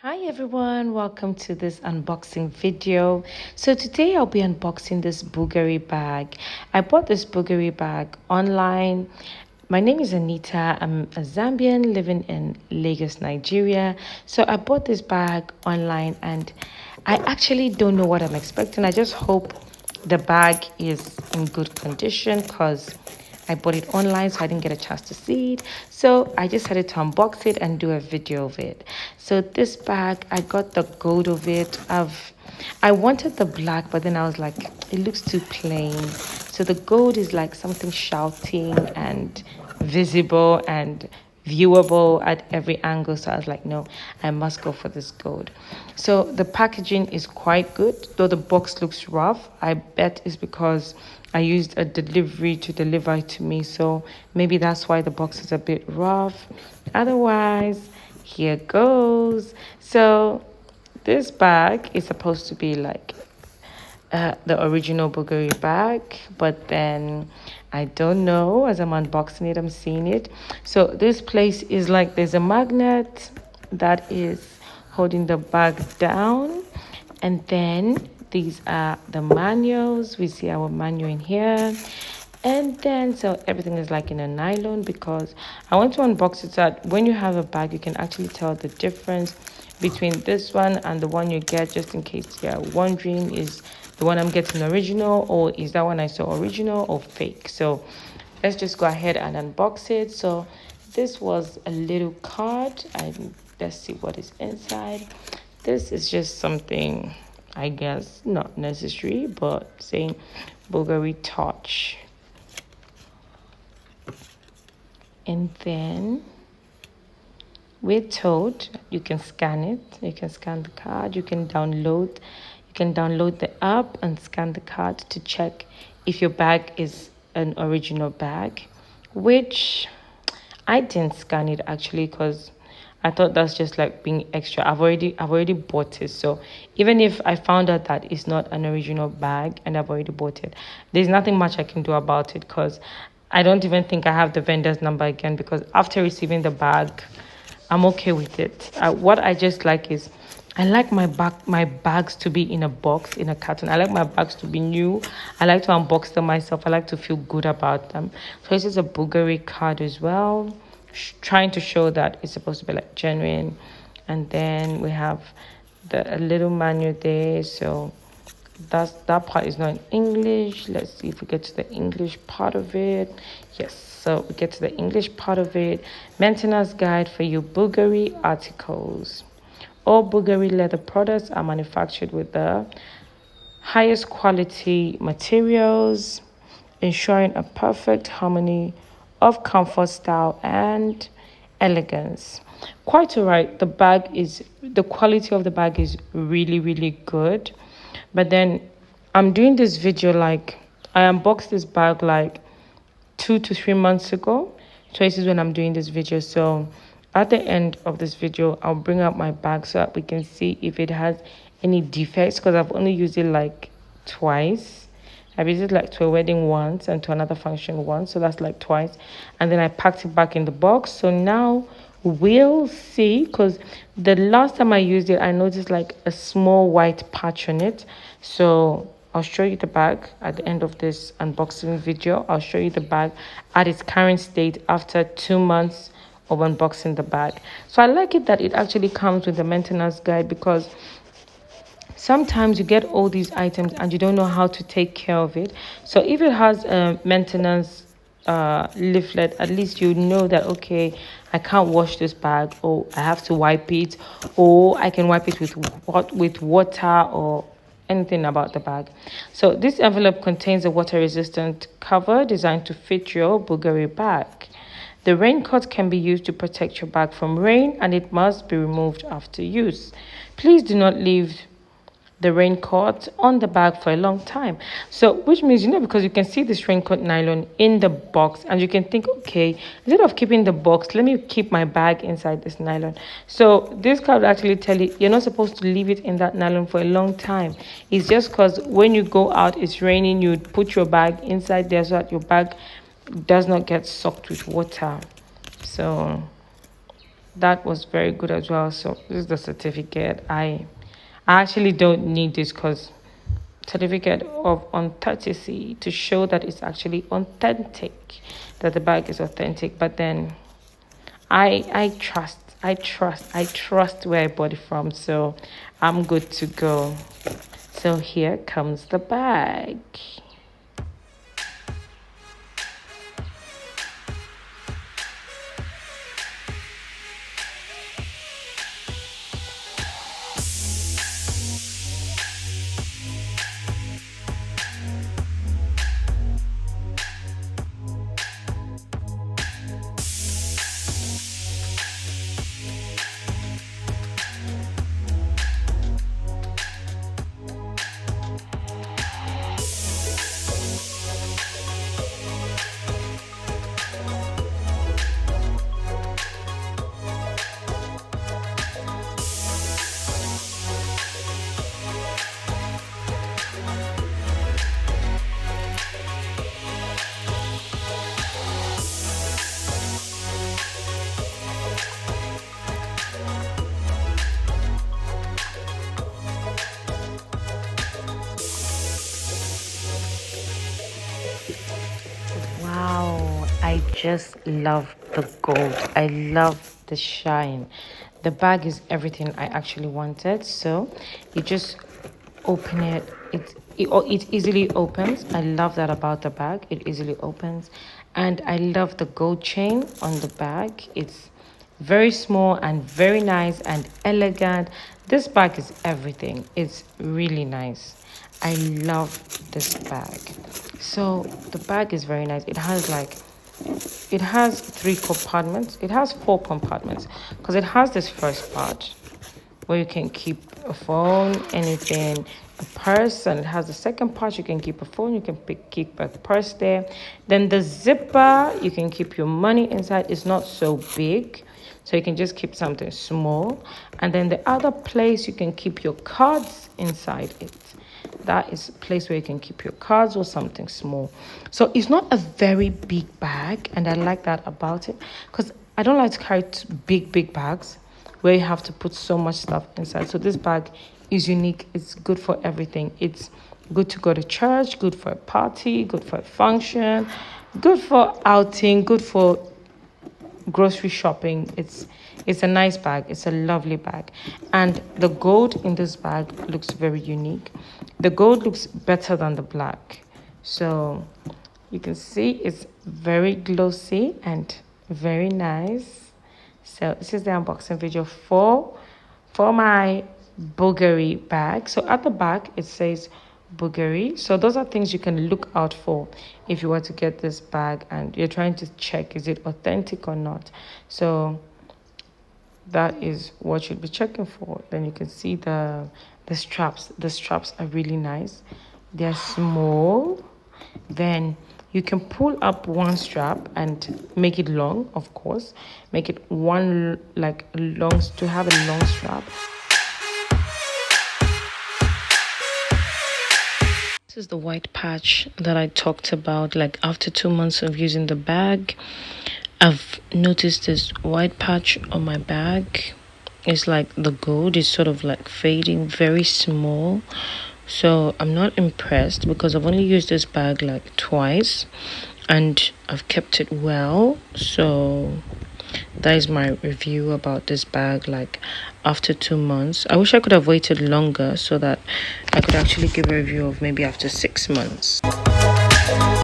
Hi everyone, welcome to this unboxing video. So today I'll be unboxing this Bvlgari bag. I bought this Bvlgari bag online. My name is Anita. I'm a Zambian living in Lagos, Nigeria. So I bought this bag online and I actually don't know what I'm expecting. I just hope the bag is in good condition because I bought it online, so I didn't get a chance to see it. So I decided to unbox it and do a video of it. So this bag, I got the gold of it. I wanted the black, but then I was like, it looks too plain. So the gold is like something shouting and visible and viewable at every angle. So I was like, no, I must go for this gold. So the packaging is quite good, though the box looks rough. I bet it's because I used a delivery to deliver it to me, so maybe that's why the box is a bit rough. Otherwise, here goes. So this bag is supposed to be like the original Bvlgari bag, but then I don't know. As I'm unboxing it, I'm seeing it. So this place is like there's a magnet that is holding the bag down, and then these are the manuals. We see our manual in here. And then, so everything is like in a nylon because I want to unbox it so that when you have a bag, you can actually tell the difference between this one and the one you get, just in case you're wondering, is the one I'm getting original or is that one I saw original or fake? So let's just go ahead and unbox it. So this was a little card, and let's see what is inside. This is just something, I guess, not necessary, but saying Bvlgari Touch. And then we're told you can scan it. You can scan the card. You can download the app and scan the card to check if your bag is an original bag, which I didn't scan it actually because I thought that's just like being extra. I've already bought it. So even if I found out that it's not an original bag and I've already bought it, there's nothing much I can do about it because I don't even think I have the vendor's number again, because after receiving the bag, I'm okay with it. What I just like is I like my bags to be in a box, in a carton. I like my bags to be new. I like to unbox them myself. I like to feel good about them. So this is a Bvlgari card as well, trying to show that it's supposed to be like genuine. And then we have a little manual there. So that part is not in English. Let's see if we get to the English part of it. Yes, so we get to the English part of it. Maintenance guide for your Bvlgari articles. All Bvlgari leather products are manufactured with the highest quality materials, ensuring a perfect harmony of comfort, style, and elegance. Quite alright. The quality of the bag is really, really good. But then I'm doing this video like I unboxed this bag like 2 to 3 months ago. So this is when I'm doing this video. So at the end of this video, I'll bring out my bag so that we can see if it has any defects, because I've only used it like twice. I've used it like to a wedding once and to another function once, so that's like twice. And then I packed it back in the box. So now we'll see, because the last time I used it, I noticed like a small white patch on it. So I'll show you the bag at the end of this unboxing video. I'll show you the bag at its current state after 2 months of unboxing the bag. So I like it that it actually comes with the maintenance guide, because sometimes you get all these items and you don't know how to take care of it. So if it has a maintenance leaflet, at least you know that, okay, I can't wash this bag, or I have to wipe it, or I can wipe it with water or anything about the bag. So this envelope contains a water resistant cover designed to fit your Bvlgari bag. The raincoat can be used to protect your bag from rain, and it must be removed after use. Please do not leave the raincoat on the bag for a long time. So which means, because you can see this raincoat nylon in the box and you can think, okay, instead of keeping the box, let me keep my bag inside this nylon. So this card will actually tell you you're not supposed to leave it in that nylon for a long time. It's just because when you go out, it's raining, you put your bag inside there so that your bag does not get soaked with water. So That was very good as well. So this is the certificate. I actually don't need this because certificate of authenticity to show that it's actually authentic, that the bag is authentic. But then I trust where I bought it from, so I'm good to go. So here comes the bag. Wow, I just love the gold. I love the shine. The bag is everything I actually wanted. So you just open it. It easily opens. I love that about the bag. It easily opens. And I love the gold chain on the bag. It's very small and very nice and elegant. This bag is everything. It's really nice. I love this bag. So the bag is very nice. It has three compartments. It has four compartments because it has this first part where you can keep a phone, anything, a purse, and it has the second part. You can keep a phone, you can keep a purse there. Then the zipper, you can keep your money inside. It's not so big, so you can just keep something small. And then the other place, you can keep your cards inside it. That is a place where you can keep your cards or something small. So it's not a very big bag, and I like that about it because I don't like to carry big bags where you have to put so much stuff inside. So this bag is unique. It's good for everything. It's good to go to church, good for a party, good for a function, good for outing, good for grocery shopping. It's a nice bag. It's a lovely bag. And the gold in this bag looks very unique. The gold looks better than the black. So you can see it's very glossy and very nice. So this is the unboxing video for my Bvlgari bag. So at the back it says Bvlgari. So those are things you can look out for if you want to get this bag and you're trying to check is it authentic or not. So that is what you'd be checking for. Then you can see the straps. The straps are really nice. They're small. Then you can pull up one strap and make it long, of course. Make it one like long to have a long strap. This is the white patch that I talked about. Like after 2 months of using the bag, I've noticed this white patch on my bag. It's like the gold is sort of like fading, very small. So I'm not impressed because I've only used this bag like twice and I've kept it well. So that is my review about this bag like after 2 months. I wish I could have waited longer so that I could actually give a review of maybe after 6 months.